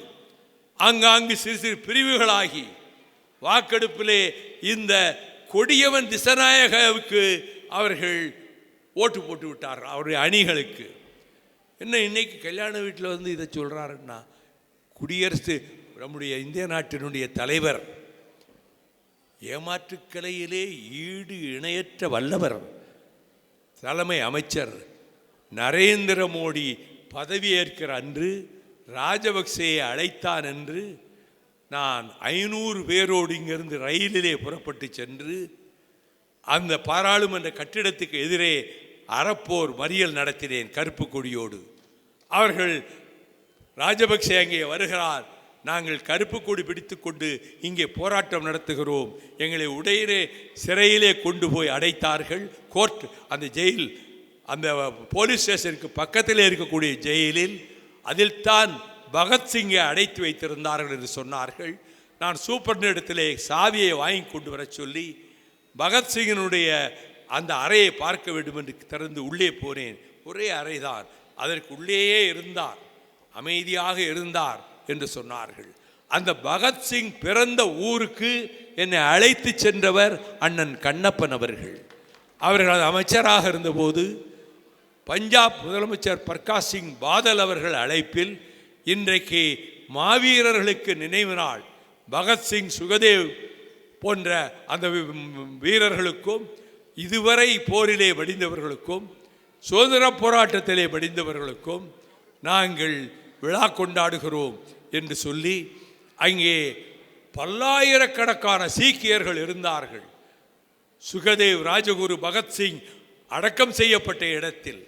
[SPEAKER 1] ஆங்காங்கு சிறு சிறு பிரிவுகளாகி வாக்கெடுப்பிலே இந்த கொடியவன் திசநாயகவுக்கு அவர்கள் ஓட்டு போட்டு விட்டார்கள், அவருடைய அணிகளுக்கு. என்ன இன்னைக்கு கல்யாண வீட்டில் வந்து இதை சொல்கிறாருன்னா, குடியரசு நம்முடைய இந்திய நாட்டினுடைய தலைவர் ஏமாற்றுக்கலையிலே ஈடு இணையற்ற வல்லவர் தலைமை அமைச்சர் நரேந்திர மோடி பதவியேற்கிற அன்று ராஜபக்சேயை அழைத்தான் என்று நான் 500 பேரோடு இங்கிருந்து ரயிலிலே புறப்பட்டு சென்று அந்த பாராளுமன்ற கட்டிடத்துக்கு எதிரே அறப்போர் மறியல் நடத்தினேன் கருப்பு கொடியோடு. அவர்கள் ராஜபக்சே அங்கே வருகிறார், நாங்கள் கருப்பு கொடி பிடித்து கொண்டு இங்கே போராட்டம் நடத்துகிறோம், எங்களை உடையிலே சிறையிலே கொண்டு போய் அடைத்தார்கள். கோர்ட் அந்த ஜெயில் அந்த போலீஸ் ஸ்டேஷனுக்கு பக்கத்திலே இருக்கக்கூடிய ஜெயிலில் அதில் தான் பகத்சிங்கை அடைத்து வைத்திருந்தார்கள் என்று சொன்னார்கள். நான் சூப்பர்டென்டத்திலே சாவியை வாங்கி கொண்டு வர சொல்லி பகத்சிங்கினுடைய அந்த அறையை பார்க்க வேண்டும் என்று திறந்து உள்ளே போனேன். ஒரே அறைதான், அதற்கு உள்ளேயே இருந்தார், அமைதியாக இருந்தார் என்று சொன்னார்கள். அந்த பகத்சிங் பிறந்த ஊருக்கு என்னை அழைத்து சென்றவர் அண்ணன் கண்ணப்பன் அவர்கள். அவர்கள் அமைச்சராக இருந்தபோது பஞ்சாப் முதலமைச்சர் பிரகாஷ் சிங் பாதல் அவர்கள் அழைப்பில் இன்றைக்கு மாவீரர்களுக்கு நினைவு நாள் பகத்சிங் சுகதேவ் போன்ற அந்த வீரர்களுக்கும் இதுவரை போரிலே படிந்தவர்களுக்கும் சுதந்திர போராட்டத்திலே படிந்தவர்களுக்கும் நாங்கள் விழா கொண்டாடுகிறோம் என்று சொல்லி அங்கே பல்லாயிரக்கணக்கான சீக்கியர்கள் இருந்தார்கள். சுகதேவ் ராஜகுரு பகத்சிங் அடக்கம் செய்யப்பட்ட இடத்தில்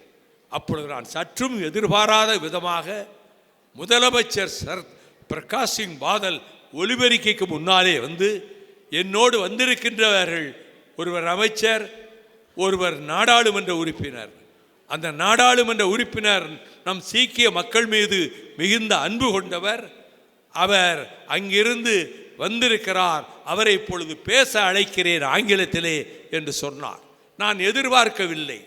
[SPEAKER 1] அப்பொழுது நான் சற்றும் எதிர்பாராத விதமாக முதலமைச்சர் சர் பிரகாஷ் சிங் பாதல் ஒலிபெருக்கைக்கு முன்னாலே வந்து என்னோடு வந்திருக்கின்றவர்கள் ஒருவர் அமைச்சர், ஒருவர் நாடாளுமன்ற உறுப்பினர். அந்த நாடாளுமன்ற உறுப்பினர் நம் சீக்கிய மக்கள் மீது மிகுந்த அன்பு கொண்டவர். அவர் அங்கிருந்து வந்திருக்கிறார், அவரை இப்பொழுது பேச அழைக்கிறேன் ஆங்கிலத்திலே என்று சொன்னார். நான் எதிர்பார்க்கவில்லை.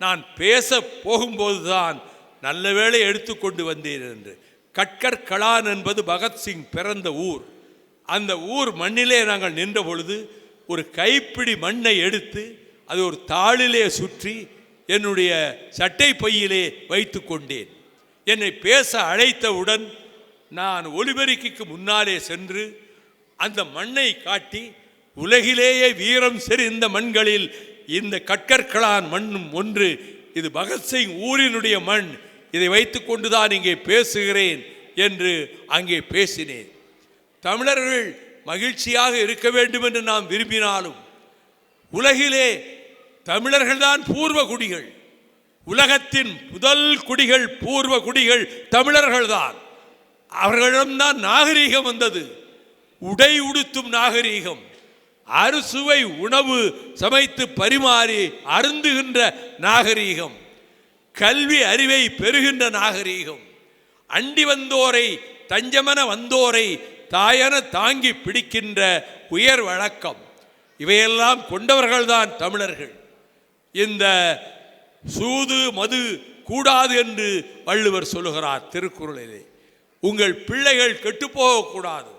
[SPEAKER 1] நான் பேச போகும்போதுதான் நல்ல வேளை எடுத்துக்கொண்டு வந்தேன் என்று. கட்கர் கலான் என்பது பகத்சிங் பிறந்த ஊர். அந்த ஊர் மண்ணிலே நாங்கள் நின்ற பொழுது ஒரு கைப்பிடி மண்ணை எடுத்து அது ஒரு தாளிலே சுற்றி என்னுடைய சட்டை பையிலே வைத்து கொண்டேன். என்னை பேச அழைத்தவுடன் நான் ஒலிபெருக்கிக்கு முன்னாலே சென்று அந்த மண்ணை காட்டி, உலகிலேயே வீரம் செறிந்த மண்களில் இந்த கட்கர்களான் மண்ணும் ஒன்று, இது பகத்சிங் ஊரினுடைய மண், இதை வைத்து கொண்டுதான் இங்கே பேசுகிறேன் என்று அங்கே பேசினேன். தமிழர்கள் மகிழ்ச்சியாக இருக்க வேண்டும் என்று நாம் விரும்பினாலும் உலகிலே தமிழர்கள்தான் பூர்வ குடிகள். உலகத்தின் முதல் குடிகள், பூர்வ குடிகள் தமிழர்கள்தான். அவர்களிடம்தான் நாகரீகம் வந்தது. உடை உடுத்தும் நாகரீகம், அறுசுவை உணவு சமைத்து பரிமாறி அருந்துகின்ற நாகரீகம், கல்வி அறிவை பெறுகின்ற நாகரீகம், அண்டி வந்தோரை தஞ்சமன வந்தோரை தாயன தாங்கி பிடிக்கின்ற உயர் வழக்கம், இவையெல்லாம் கொண்டவர்கள்தான் தமிழர்கள். இந்த சூது மது கூடாது என்று வள்ளுவர் சொல்லுகிறார் திருக்குறளிலே. உங்கள் பிள்ளைகள் கெட்டுப்போகக்கூடாது.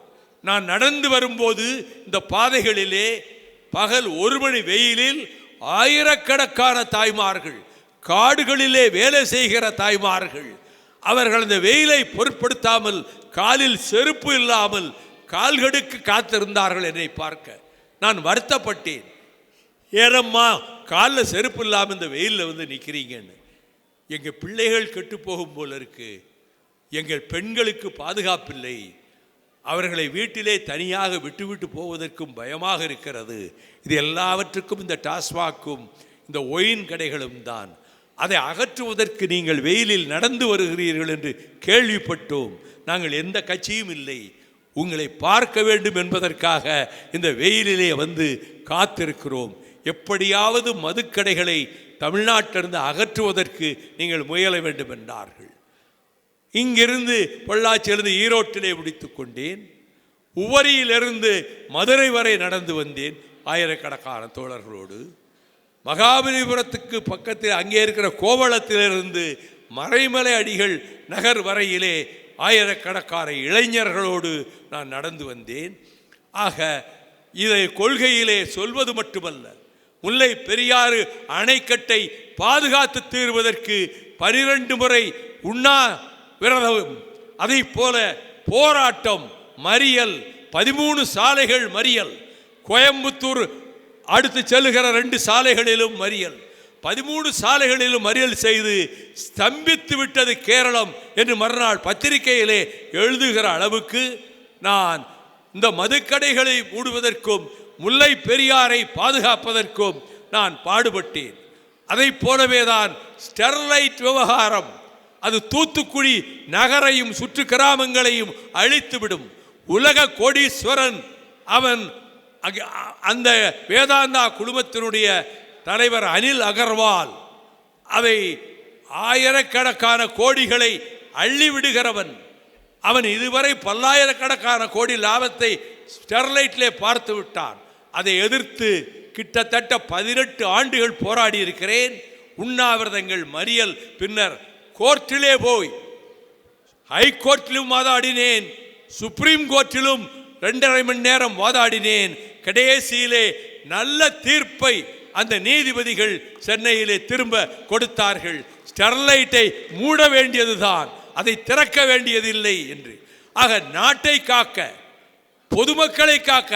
[SPEAKER 1] நான் நடந்து வரும்போது இந்த பாதைகளிலே பகல் 1 மணி வெயிலில் ஆயிரக்கணக்கான தாய்மார்கள், காடுகளிலே வேலை செய்கிற தாய்மார்கள், அவர்கள் அந்த வெயிலை பொருட்படுத்தாமல் காலில் செருப்பு இல்லாமல் கால்கடுக்கு காத்திருந்தார்கள். என்னை பார்க்க நான் வருத்தப்பட்டேன். ஏறம்மா காலில் செருப்பு இல்லாமல் இந்த வெயிலில் வந்து நிற்கிறீங்கன்னு. எங்கள் பிள்ளைகள் கெட்டு போகும் போல இருக்கு. எங்கள் பெண்களுக்கு பாதுகாப்பில்லை. அவர்களை வீட்டிலே தனியாக விட்டுவிட்டு போவதற்கும் பயமாக இருக்கிறது. இது எல்லாவற்றுக்கும் இந்த டாஸ்மாக்கும் இந்த ஒயின் கடைகளும் தான். அதை அகற்றுவதற்கு நீங்கள் வெயிலில் நடந்து வருகிறீர்கள் என்று கேள்விப்பட்டோம். நாங்கள் எந்த கட்சியும் இல்லை, உங்களை பார்க்க வேண்டும் என்பதற்காக இந்த வெயிலிலே வந்து காத்திருக்கிறோம். எப்படியாவது மதுக்கடைகளை தமிழ்நாட்டிலிருந்து அகற்றுவதற்கு நீங்கள் முயல வேண்டும் என்றார்கள். இங்கிருந்து பொள்ளாச்சியிலிருந்து ஈரோட்டிலே முடித்து கொண்டேன். உவரியிலிருந்து மதுரை வரை நடந்து வந்தேன் ஆயிரக்கணக்கான தோழர்களோடு. மகாபலிபுரத்துக்கு பக்கத்தில் அங்கே இருக்கிற கோவளத்திலிருந்து மறைமலை அடிகள் நகர் வரையிலே ஆயிரக்கணக்கான இளைஞர்களோடு நான் நடந்து வந்தேன். ஆக இதை கொள்கையிலே சொல்வது மட்டுமல்ல, முல்லை பெரியாறு அணைக்கட்டை பாதுகாத்து தீர்வதற்கு 12 முறை உண்ணா விரதம், அதை போல போராட்டம், மறியல், 13 சாலைகள் மறியல், கோயம்புத்தூர் அடுத்து செல்லுகிற 2 சாலைகளிலும் மறியல், 13 சாலைகளிலும் மறியல் செய்து ஸ்தம்பித்து விட்டது கேரளம் என்று மறுநாள் பத்திரிகையிலே எழுதுகிற அளவுக்கு நான் இந்த மதுக்கடைகளை மூடுவதற்கும் முல்லை பெரியாரை பாதுகாப்பதற்கும் நான் பாடுபட்டேன். அதை போலவே தான் ஸ்டெர்லைட் விவகாரம், அது தூத்துக்குடி நகரையும் சுற்று கிராமங்களையும் அழித்துவிடும். உலக கோடீஸ்வரன் அவன். அந்த வேதாந்தா குழுமத்தினுடைய தலைவர் அனில் அகர்வால் அதை ஆயிரக்கணக்கான கோடிகளை அள்ளிவிடுகிறவன். அவன் இதுவரை பல்லாயிரக்கணக்கான கோடி லாபத்தை ஸ்டெர்லைட்டிலே பார்த்து விட்டான். அதை எதிர்த்து கிட்டத்தட்ட 18 ஆண்டுகள் போராடி இருக்கிறேன். உண்ணாவிரதங்கள், மறியல், பின்னர் கோர்ட்டிலே போய் ஹைகோர்ட்டிலும் வாதாடினேன், சுப்ரீம் கோர்ட்டிலும் 2.5 மணி நேரம் வாதாடினேன். கடைசியிலே நல்ல தீர்ப்பை அந்த நீதிபதிகள் சென்னையிலே திரும்ப கொடுத்தார்கள். ஸ்டெர்லைட்டை மூட வேண்டியதுதான், அதை திறக்க வேண்டியதில்லை என்று. ஆக நாட்டை காக்க, பொதுமக்களை காக்க,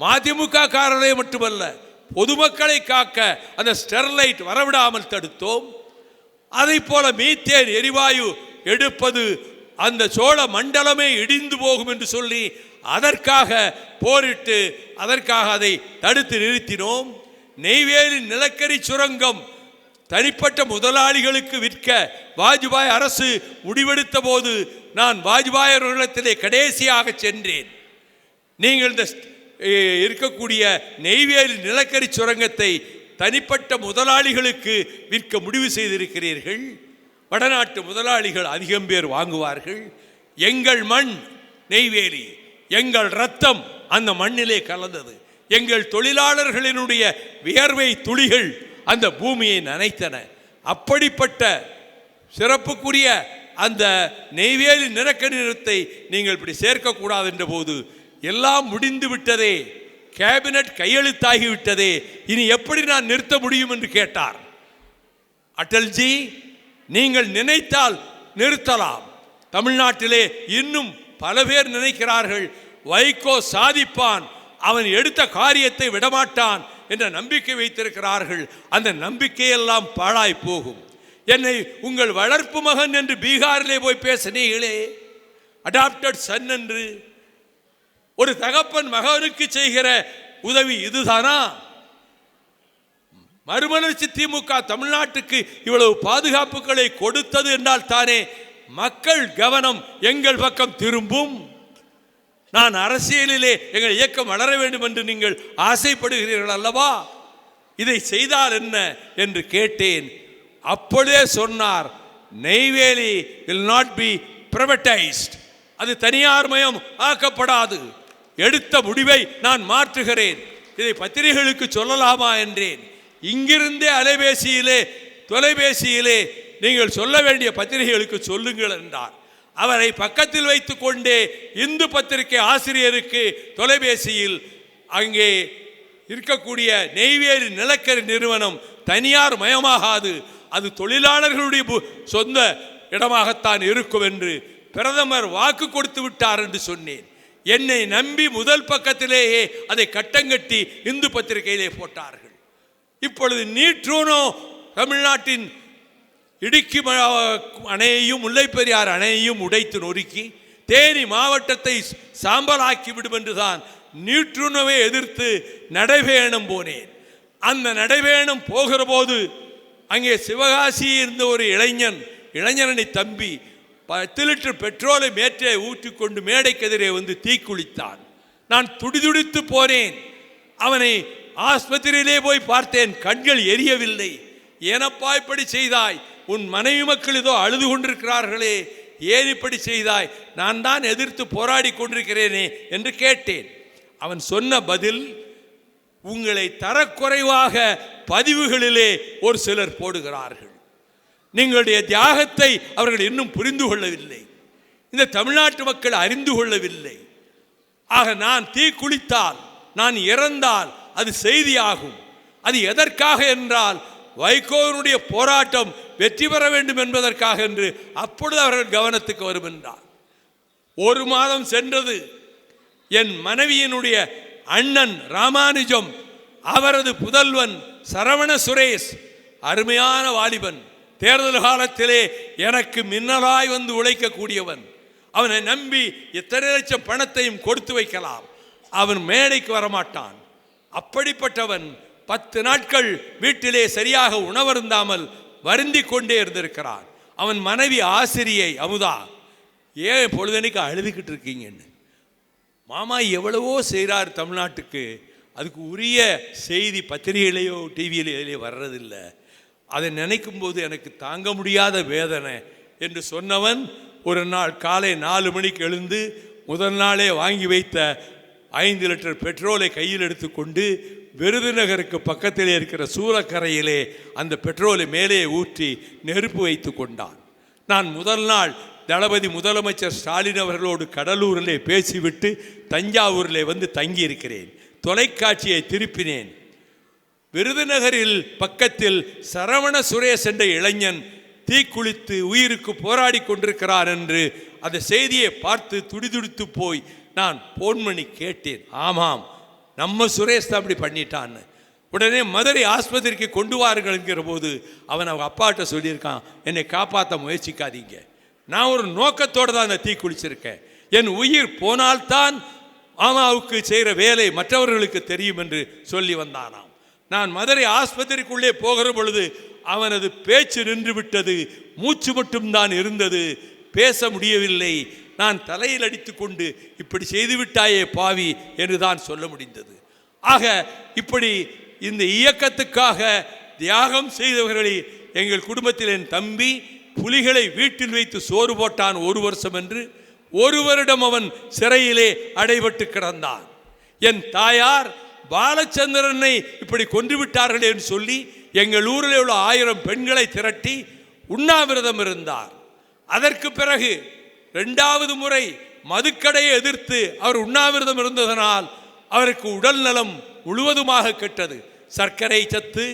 [SPEAKER 1] மதிமுக காரரை மட்டுமல்ல பொதுமக்களை காக்க அந்த ஸ்டெர்லைட் வரவிடாமல் தடுத்தோம். அதை போல மீத்தேன் எரிவாயு எடுப்பது அந்த சோழ மண்டலமே இடிந்து போகும் என்று சொல்லி அதற்காக போரிட்டு அதற்காக அதை தடுத்து நிறுத்தினோம். நெய்வேலி நிலக்கரி சுரங்கம் தனிப்பட்ட முதலாளிகளுக்கு விற்க வாஜ்பாய் அரசு முடிவெடுத்த போது நான் வாஜ்பாய் அவர்களிடத்திலே கடைசியாக சென்றேன். நீங்கள் இந்த இருக்கக்கூடிய நெய்வேலி நிலக்கரி சுரங்கத்தை தனிப்பட்ட முதலாளிகளுக்கு விற்க முடிவு செய்திருக்கிறீர்கள். வடநாட்டு முதலாளிகள் அதிகம் பேர் வாங்குவார்கள். எங்கள் மண் நெய்வேலி, எங்கள் ரத்தம் அந்த மண்ணிலே கலந்தது. எங்கள் தொழிலாளர்களினுடைய வியர்வை துளிகள் அந்த பூமியை நனைத்தன. அப்படிப்பட்ட சிறப்புக்குரிய அந்த நெய்வேலி நிலக்கரி நிறுத்தை நீங்கள் இப்படி சேர்க்கக்கூடாது என்ற போது, எல்லாம் முடிந்து விட்டதே, கேபினட் கையெழுத்தாகிவிட்டதே, இனி எப்படி நான் நிறுத்த முடியும் என்று கேட்டார். அடல்ஜி, நீங்கள் நினைத்தால் நிறுத்தலாம். தமிழ்நாட்டிலே இன்னும் பல பேர் நினைக்கிறார்கள், வைகோ சாதிப்பான், அவன் எடுத்த காரியத்தை விடமாட்டான் என்ற நம்பிக்கை வைத்திருக்கிறார்கள். அந்த நம்பிக்கையெல்லாம் பாழாய் போகும். என்னை உங்கள் வளர்ப்பு மகன் என்று பீகாரிலே போய் பேசினீர்களே, அடாப்டட் சன் என்று. ஒரு தகப்பன் மகனுக்கு செய்கிற உதவி இதுதானா? மறுமலர்ச்சி திமுக தமிழ்நாட்டுக்கு இவ்வளவு பாதுகாப்புகளை கொடுத்தது என்றால் தானே மக்கள் கவனம் எங்கள் பக்கம் திரும்பும். நான் அரசியலிலே எங்கள் இயக்கம் வளர வேண்டும் என்று நீங்கள் ஆசைப்படுகிறீர்கள் அல்லவா? இதை செய்தால் என்ன என்று கேட்டேன். அப்பொழுதே சொன்னார், Neyveli will not be privatized, அது தனியார் மயம் ஆக்கப்படாது. எடுத்த முடிவை நான் மாற்றுகிறேன், இதை பத்திரிகைகளுக்கு சொல்லலாமா என்றேன். இங்கிருந்தே தொலைபேசியிலே நீங்கள் சொல்ல வேண்டிய பத்திரிகைகளுக்கு சொல்லுங்கள் என்றார். அவரை பக்கத்தில் வைத்துக் கொண்டே இந்து பத்திரிகை ஆசிரியருக்கு தொலைபேசியில் அங்கே இருக்கக்கூடிய நெய்வேலி நிலக்கரி நிறுவனம் தனியார் மயமாகாது, அது தொழிலாளர்களுடைய சொந்த இடமாகத்தான் இருக்கும் என்று பிரதமர் வாக்கு கொடுத்து விட்டார் என்று சொன்னேன். என்னை நம்பி முதல் பக்கத்திலேயே அதை கட்டங்கட்டி இந்து பத்திரிகையிலே போட்டார்கள். இப்பொழுது நீட்ரூனோ தமிழ்நாட்டின் இடுக்கி அணையையும் முல்லைப்பெரியார் அணையையும் உடைத்து நொறுக்கி தேனி மாவட்டத்தை சாம்பலாக்கி விடும் என்றுதான் நீட்ரூனோவை எதிர்த்து நடைபயணம் போனேன். அந்த நடைபயணம் போகிற போது அங்கே சிவகாசி இருந்த ஒரு இளைஞரணி தம்பி 10 லிட்டர் பெட்ரோலை மேற்றே ஊற்றிக்கொண்டு மேடைக்கெதிரே வந்து தீக்குளித்தான். நான் துடிதுடித்து போனேன். அவனை ஆஸ்பத்திரியிலே போய் பார்த்தேன், கண்கள் எரியவில்லை. ஏனப்பா இப்படி செய்தாய்? உன் மனைவி மக்கள் ஏதோ அழுது கொண்டிருக்கிறார்களே, ஏன் இப்படி செய்தாய்? நான் தான் எதிர்த்து போராடி கொண்டிருக்கிறேனே என்று கேட்டேன். அவன் சொன்ன பதில், உங்களை தரக்குறைவாக பதிவுகளிலே ஒரு சிலர் போடுகிறார்கள், நீங்களுடைய தியாகத்தை அவர்கள் இன்னும் புரிந்து கொள்ளவில்லை, இந்த தமிழ்நாட்டு மக்கள் அறிந்து கொள்ளவில்லை. ஆக நான் தீக்குளித்தால், நான் இறந்தால் அது செய்தியாகும். அது எதற்காக என்றால் வைகோவினுடைய போராட்டம் வெற்றி பெற வேண்டும் என்பதற்காக என்று அப்பொழுது அவர்கள் கவனத்துக்கு வரும் என்றார். 1 மாதம் சென்றது. என் மனைவியினுடைய அண்ணன் ராமானுஜம், அவரது புதல்வன் சரவண சுரேஷ், அருமையான வாலிபன், தேர்தல் காலத்திலே எனக்கு மின்னலாய் வந்து உழைக்கக்கூடியவன். அவனை நம்பி எத்தனை லட்சம் பணத்தையும் கொடுத்து வைக்கலாம், அவன் மேடைக்கு வரமாட்டான். அப்படிப்பட்டவன் 10 நாட்கள் வீட்டிலே சரியாக உணவருந்தாமல் வருந்தி கொண்டே இருந்திருக்கிறான். அவன் மனைவி ஆசிரியை அமுதா, ஏன் பொழுதனைக்கு அழுதுகிட்டு இருக்கீங்கன்னு. மாமா எவ்வளவோ செய்கிறார் தமிழ்நாட்டுக்கு, அதுக்கு உரிய செய்தி பத்திரிகையிலேயோ டிவியிலேயோ வர்றதில்லை, அதை நினைக்கும் போது எனக்கு தாங்க முடியாத வேதனை என்று சொன்னவன் ஒரு நாள் காலை 4 மணிக்கு எழுந்து முதல் நாளே வாங்கி வைத்த 5 லிட்டர் பெட்ரோலை கையில் எடுத்துக்கொண்டு விருதுநகருக்கு பக்கத்திலே இருக்கிற சூலக்கரையிலே அந்த பெட்ரோலை மேலே ஊற்றி நெருப்பு வைத்து கொண்டான். நான் முதல் நாள் தளபதி முதலமைச்சர் ஸ்டாலின் அவர்களோடு கடலூரிலே பேசிவிட்டு தஞ்சாவூரிலே வந்து தங்கியிருக்கிறேன். தொலைக்காட்சியை திருப்பினேன். விருதுநகரில் பக்கத்தில் சரவண சுரேஷ் என்ற இளைஞன் தீக்குளித்து உயிருக்கு போராடி கொண்டிருக்கிறார் என்று அந்த செய்தியை பார்த்து துடிதுடித்து போய் நான் போன் பண்ணி கேட்டேன். ஆமாம், நம்ம சுரேஷ் தான் அப்படி பண்ணிட்டான்னு. உடனே மதுரை ஆஸ்பத்திரிக்கு கொண்டு வாருங்கள் என்கிற போது அவன் அவங்க அப்பாட்ட சொல்லியிருக்கான், என்னை காப்பாற்ற முயற்சிக்காதீங்க, நான் ஒரு நோக்கத்தோடு தான் அந்த தீ குளிச்சிருக்கேன், என் உயிர் போனால்தான் மாமாவுக்கு செய்கிற வேலை மற்றவர்களுக்கு தெரியும் என்று சொல்லி வந்தானாம். நான் மதுரை ஆஸ்பத்திரிக்குள்ளே போகிற பொழுது அவனது பேச்சு நின்று விட்டது, மூச்சு மட்டும்தான் இருந்தது, பேச முடியவில்லை. நான் தலையில் அடித்து கொண்டு இப்படி செய்துவிட்டாயே பாவி என்று தான் சொல்ல முடிந்தது. ஆக இப்படி இந்த இயக்கத்துக்காக தியாகம் செய்தவர்களை எங்கள் குடும்பத்தில் என் தம்பி புலிகளை வீட்டில் வைத்து சோறு போட்டான் 1 வருஷம் என்று. 1 வருடம் அவன் சிறையிலே அடைபட்டு கிடந்தான். என் தாயார் பாலச்சந்திரனை இப்படி கொன்று விட்டார்கள் என்று சொல்லி எங்கள் ஊரில் உள்ள 1000 பெண்களை திரட்டி உண்ணாவிரதம் இருந்தார். அதற்கு பிறகு 2வது முறை மதுக்கடையை எதிர்த்து அவர் உண்ணாவிரதம் இருந்ததனால் அவருக்கு உடல் நலம் முழுவதுமாக கெட்டது. சர்க்கரை சத்து,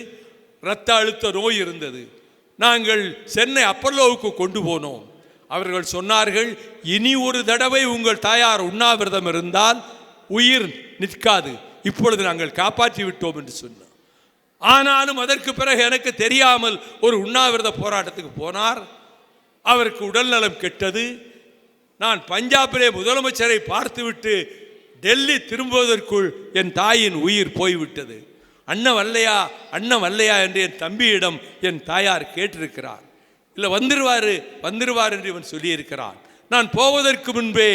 [SPEAKER 1] இரத்த அழுத்த நோய் இருந்தது. நாங்கள் சென்னை அப்பல்லோவுக்கு கொண்டு போனோம். அவர்கள் சொன்னார்கள், இனி ஒரு தடவை உங்கள் தாயார் உண்ணாவிரதம் இருந்தால் உயிர் நிற்காது, இப்பொழுது நாங்கள் காப்பாற்றி விட்டோம் என்று சொன்னார். ஆனாலும் அதற்கு பிறகு எனக்கு தெரியாமல் ஒரு உண்ணாவிரத போராட்டத்துக்கு போனார். அவருக்கு உடல்நலம் கெட்டது. நான் பஞ்சாபிலே முதலமைச்சரை பார்த்துவிட்டு டெல்லி திரும்புவதற்குள் என் தாயின் உயிர் போய்விட்டது. அண்ணன் வல்லையா அண்ணன் வல்லையா என்று என் தம்பியிடம் என் தாயார் கேட்டிருக்கிறார். இல்லை வந்துருவார் என்று இவன் சொல்லியிருக்கிறான். நான் போவதற்கு முன்பே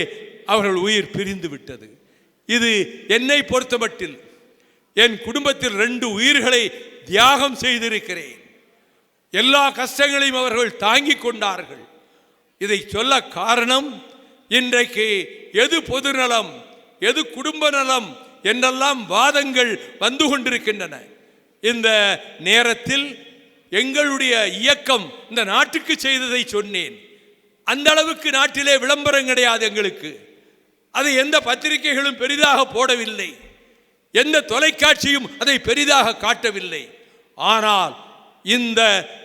[SPEAKER 1] அவர்கள் உயிர் பிரிந்து விட்டது. இது என்னை பொறுத்தமட்டில் என் குடும்பத்தில் 2 உயிர்களை தியாகம் செய்திருக்கிறேன். எல்லா கஷ்டங்களையும் அவர்கள் தாங்கிக் கொண்டார்கள். இதை சொல்ல காரணம், இன்றைக்கு எது பொதுநலம் எது குடும்ப நலம் என்றெல்லாம் வாதங்கள் வந்து கொண்டிருக்கின்றன. இந்த நேரத்தில் எங்களுடைய இயக்கம் இந்த நாட்டுக்கு செய்ததை சொன்னேன். அந்த அளவுக்கு நாட்டிலே விளம்பரம் கிடையாது எங்களுக்கு. அதை எந்த பத்திரிகைகளும் பெரிதாக போடவில்லை, எந்த தொலைக்காட்சியும் அதை பெரிதாக காட்டவில்லை. ஆனால் இந்த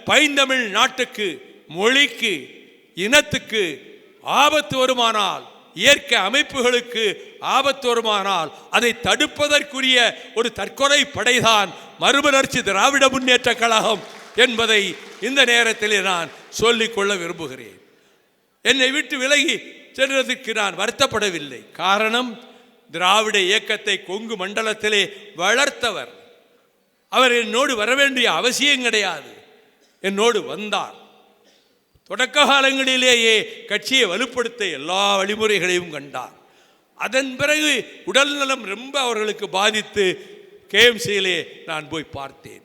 [SPEAKER 1] பைந்தமிழ் நாட்டுக்கு, மொழிக்கு, இனத்துக்கு ஆபத்து வருமானால், இயற்கை அமைப்புகளுக்கு ஆபத்து வருமானால் அதை தடுப்பதற்குரிய ஒரு தற்கொலை படைதான் மறுமலர்ச்சி திராவிட முன்னேற்ற கழகம் என்பதை இந்த நேரத்தில் நான் சொல்லிக்கொள்ள விரும்புகிறேன். என்னை விட்டு விலகி சென்றதற்கு நான் வருத்தப்படவில்லை. காரணம், திராவிட இயக்கத்தை கொங்கு மண்டலத்திலே வளர்த்தவர். அவர் என்னோடு வர வேண்டிய அவசியம் கிடையாது. என்னோடு வந்தார். தொடக்க காலங்களிலேயே கட்சியை வலுப்படுத்த எல்லா வழிமுறைகளையும் கண்டார். அதன் பிறகு உடல் நலம் ரொம்ப அவர்களுக்கு பாதித்து KMCயிலே நான் போய் பார்த்தேன்.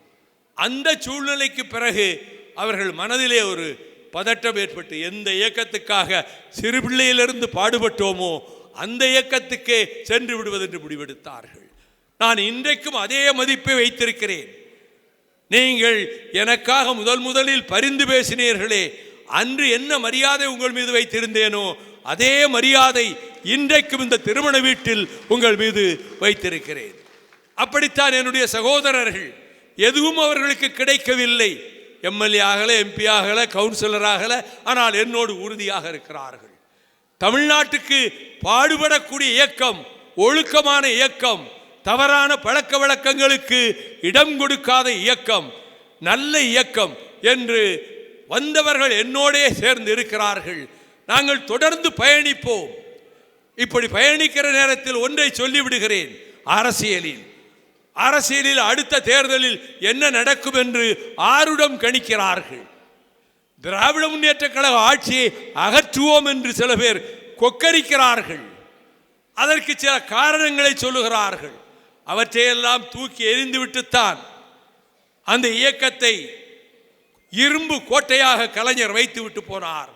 [SPEAKER 1] அந்த சூழ்நிலைக்கு பிறகு அவர்கள் மனதிலே ஒரு பதட்டம் ஏற்பட்டு, எந்த இயக்கத்துக்காக சிறு பிள்ளையிலிருந்து பாடுபட்டோமோ அந்த இயக்கத்துக்கே சென்று விடுவதென்று முடிவெடுத்தார்கள். நான் இன்றைக்கும் அதே மதிப்பை வைத்திருக்கிறேன். நீங்கள் எனக்காக முதலில் பரிந்து பேசினீர்களே, அன்று என்ன மரியாதை உங்கள் மீது வைத்திருந்தேனோ அதே மரியாதை இன்றைக்கும் இந்த திருமண வீட்டில் உங்கள் மீது வைத்திருக்கிறேன். அப்படித்தான் என்னுடைய சகோதரர்கள். எதுவும் அவர்களுக்கு கிடைக்கவில்லை. MLA ஆகல, MP ஆகல, கவுன்சிலர் ஆகல, ஆனால் என்னோடு உறுதியாக இருக்கிறார்கள். தமிழ்நாட்டுக்கு பாடுபடக்கூடிய இயக்கம், ஒழுக்கமான இயக்கம், தவறான பழக்க வழக்கங்களுக்கு இடம் கொடுக்காத இயக்கம், நல்ல இயக்கம் என்று வந்தவர்கள் என்னோடே சேர்ந்து இருக்கிறார்கள். நாங்கள் தொடர்ந்து பயணிப்போம். இப்படி பயணிக்கிற நேரத்தில் ஒன்றை சொல்லிவிடுகிறேன். அரசியலில் அடுத்த தேர்தலில் என்ன நடக்கும் என்று ஆருடம் கணிக்கிறார்கள். திராவிட முன்னேற்ற கழக ஆட்சியை அகற்றுவோம் என்று சில பேர் கொக்கரிக்கிறார்கள். அதற்கு சில காரணங்களை சொல்லுகிறார்கள். அவற்றையெல்லாம் தூக்கி எறிந்துவிட்டுத்தான் அந்த இயக்கத்தை இரும்பு கோட்டையாக கலைஞர் வைத்து விட்டு போனார்.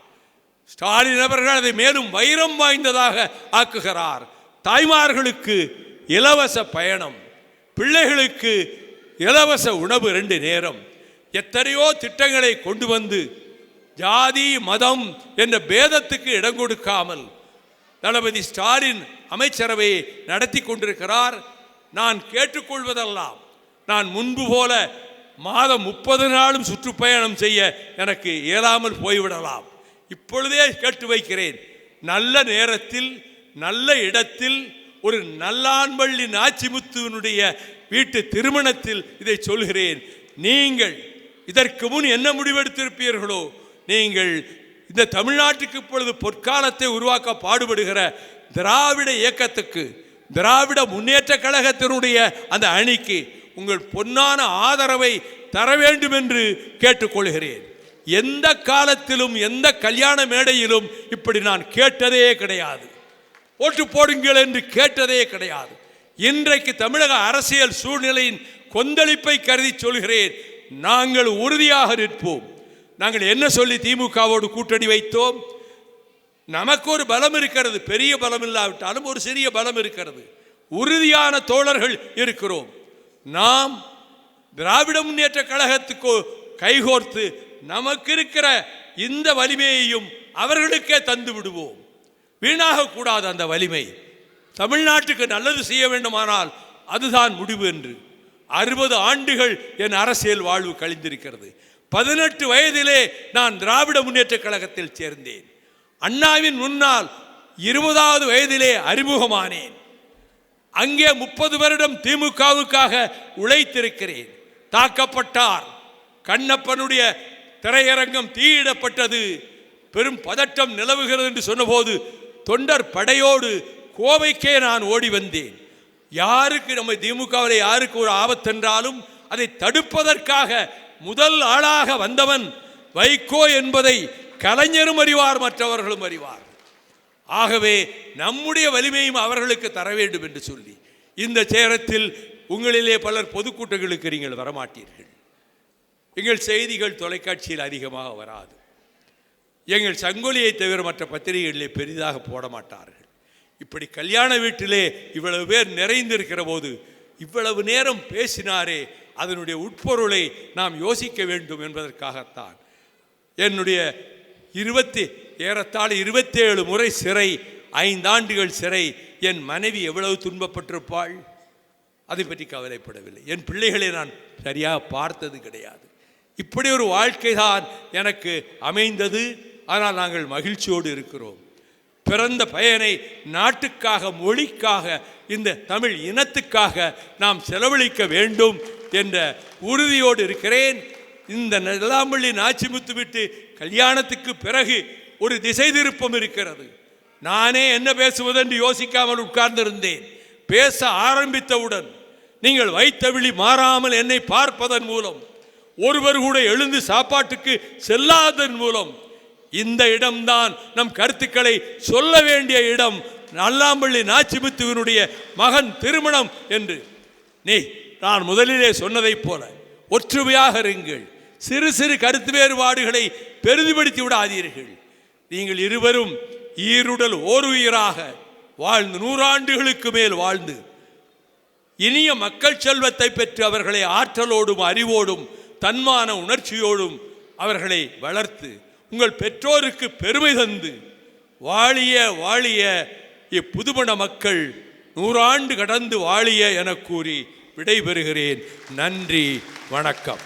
[SPEAKER 1] ஸ்டாலின் அவர்கள் அதை மேலும் வைரம் வாய்ந்ததாக ஆக்குகிறார். தாய்மார்களுக்கு இலவச பயணம், பிள்ளைகளுக்கு இலவச உணவு 2 நேரம், எத்தனையோ திட்டங்களை கொண்டு வந்து ஜாதி மதம் என்ற பேதத்துக்கு இடம் கொடுக்காமல் தளபதி ஸ்டாலின் அமைச்சரவையை நடத்தி கொண்டிருக்கிறார். நான் கேட்டுக்கொள்வதெல்லாம், நான் முன்பு போல மாதம் 30 நாளும் சுற்றுப்பயணம் செய்ய எனக்கு இயலாமல் போய்விடலாம். இப்பொழுதே கேட்டு வைக்கிறேன். நல்ல நேரத்தில், நல்ல இடத்தில், ஒரு நல்லான்பள்ளி நாச்சிமுத்துவனுடைய வீட்டு திருமணத்தில் இதை சொல்கிறேன். நீங்கள் இதற்கு முன் என்ன முடிவெடுத்திருப்பீர்களோ, நீங்கள் இந்த தமிழ்நாட்டுக்கு இப்பொழுது பொற்காலத்தை உருவாக்க பாடுபடுகிற திராவிட இயக்கத்துக்கு, திராவிட முன்னேற்ற கழகத்தினுடைய அந்த அணிக்கு உங்கள் பொன்னான ஆதரவை தர வேண்டும் என்று கேட்டுக்கொள்கிறேன். எந்த காலத்திலும் எந்த கல்யாண மேடையிலும் இப்படி நான் கேட்டதே கிடையாது. ஓட்டு போடுங்கள் என்று கேட்டதே கிடையாது. இன்றைக்கு தமிழக அரசியல் சூழ்நிலையின் கொந்தளிப்பை கருதி சொல்கிறேன். நாங்கள் உறுதியாக நிற்போம். நாங்கள் என்ன சொல்லி திமுகவோடு கூட்டணி வைத்தோம்? நமக்கு ஒரு பலம் இருக்கிறது, பெரிய பலம் இல்லாவிட்டாலும் ஒரு சிறிய பலம் இருக்கிறது. உறுதியான தோழர்கள் இருக்கிறோம். நாம் திராவிட முன்னேற்ற கழகத்துக்கு கைகோர்த்து நமக்கு இருக்கிற இந்த வலிமையையும் அவர்களுக்கே தந்து விடுவோம். வீணாக கூடாது அந்த வலிமை. தமிழ்நாட்டுக்கு நல்லது செய்ய வேண்டுமானால் அதுதான் முடிவு என்று 60 ஆண்டுகள் என் அரசியல் வாழ்வு கழிந்திருக்கிறது. 18 வயதிலே நான் திராவிட முன்னேற்ற கழகத்தில் சேர்ந்தேன். அண்ணாவின் முன்னால் 20வது வயதிலே அறிமுகமானேன். அங்கே 30 வருடம் திமுகவுக்காக உழைத்திருக்கிறேன். தாக்கப்பட்டார். கண்ணப்பனுடைய திரையரங்கம் தீயிடப்பட்டது. பெரும் பதட்டம் நிலவுகிறது என்று சொன்னபோது தொண்டர் படையோடு கோவைக்கே நான் ஓடி வந்தேன். யாருக்கு நம்ம திமுகவில் யாருக்கு ஒரு ஆபத்தென்றாலும் அதை தடுப்பதற்காக முதல் ஆளாக வந்தவன் வைகோ என்பதை கலைஞரும் அறிவார், மற்றவர்களும் அறிவார். ஆகவே நம்முடைய வலிமையும் அவர்களுக்கு தர வேண்டும் என்று சொல்லி இந்த சேரத்தில் உங்களிலே பலர் பொதுக்கூட்டங்களுக்கு நீங்கள் வரமாட்டீர்கள். எங்கள் செய்திகள் தொலைக்காட்சியில் அதிகமாக வராது. எங்கள் சங்கொலியை தவிர மற்ற பத்திரிகைகளிலே பெரிதாக போட மாட்டார்கள். இப்படி கல்யாண வீட்டிலே இவ்வளவு பேர் நிறைந்திருக்கிற போது இவ்வளவு நேரம் பேசினாரே, அதனுடைய உட்பொருளை நாம் யோசிக்க வேண்டும் என்பதற்காகத்தான். என்னுடைய ஏறத்தாழ 27 முறை சிறை, 5 ஆண்டுகள் சிறை. என் மனைவி எவ்வளவு துன்பப்பட்டிருப்பாள், அதை பற்றி கவலைப்படவில்லை. என் பிள்ளைகளை நான் சரியாக பார்த்தது கிடையாது. இப்படி ஒரு வாழ்க்கை தான் எனக்கு அமைந்தது. ஆனால் நாங்கள் மகிழ்ச்சியோடு இருக்கிறோம். பிறந்த பயனை நாட்டுக்காக, மொழிக்காக, இந்த தமிழ் இனத்துக்காக நாம் செலவழிக்க வேண்டும் என்ற உறுதியோடு இருக்கிறேன். இந்த நல்லாம்பள்ளி நாச்சிமுத்து விட்டு கல்யாணத்துக்கு பிறகு ஒரு திசை திருப்பம் இருக்கிறது. நானே என்ன பேசுவதென்று யோசிக்காமல் உட்கார்ந்திருந்தேன். பேச ஆரம்பித்தவுடன் நீங்கள் வைத்த விழி மாறாமல் என்னை பார்ப்பதன் மூலம், ஒருவர் கூட எழுந்து சாப்பாட்டுக்கு செல்லாததன் மூலம், இந்த இடம்தான் நம் கருத்துக்களை சொல்ல வேண்டிய இடம், நல்லாம்பள்ளி நாச்சிமுத்துவினுடைய மகன் திருமணம் என்று நான் முதலிலே சொன்னதைப் போல ஒற்றுமையாக இருங்கள். சிறு சிறு கருத்து வேறுபாடுகளை பெரிதுபடுத்தி விடாதீர்கள். நீங்கள் இருவரும் ஈருடல் ஓருயிராக வாழ்ந்து 100 ஆண்டுகளுக்கு மேல் வாழ்ந்து இனிய மக்கள் செல்வத்தை பெற்று அவர்களை ஆற்றலோடும் அறிவோடும் தன்மான உணர்ச்சியோடும் அவர்களை வளர்த்து உங்கள் பெற்றோருக்கு பெருமை தந்து வாழிய வாழிய இப்புதுமண மக்கள் 100 ஆண்டு கடந்து வாழிய என கூறி விடைபெறுகிறேன். நன்றி, வணக்கம்.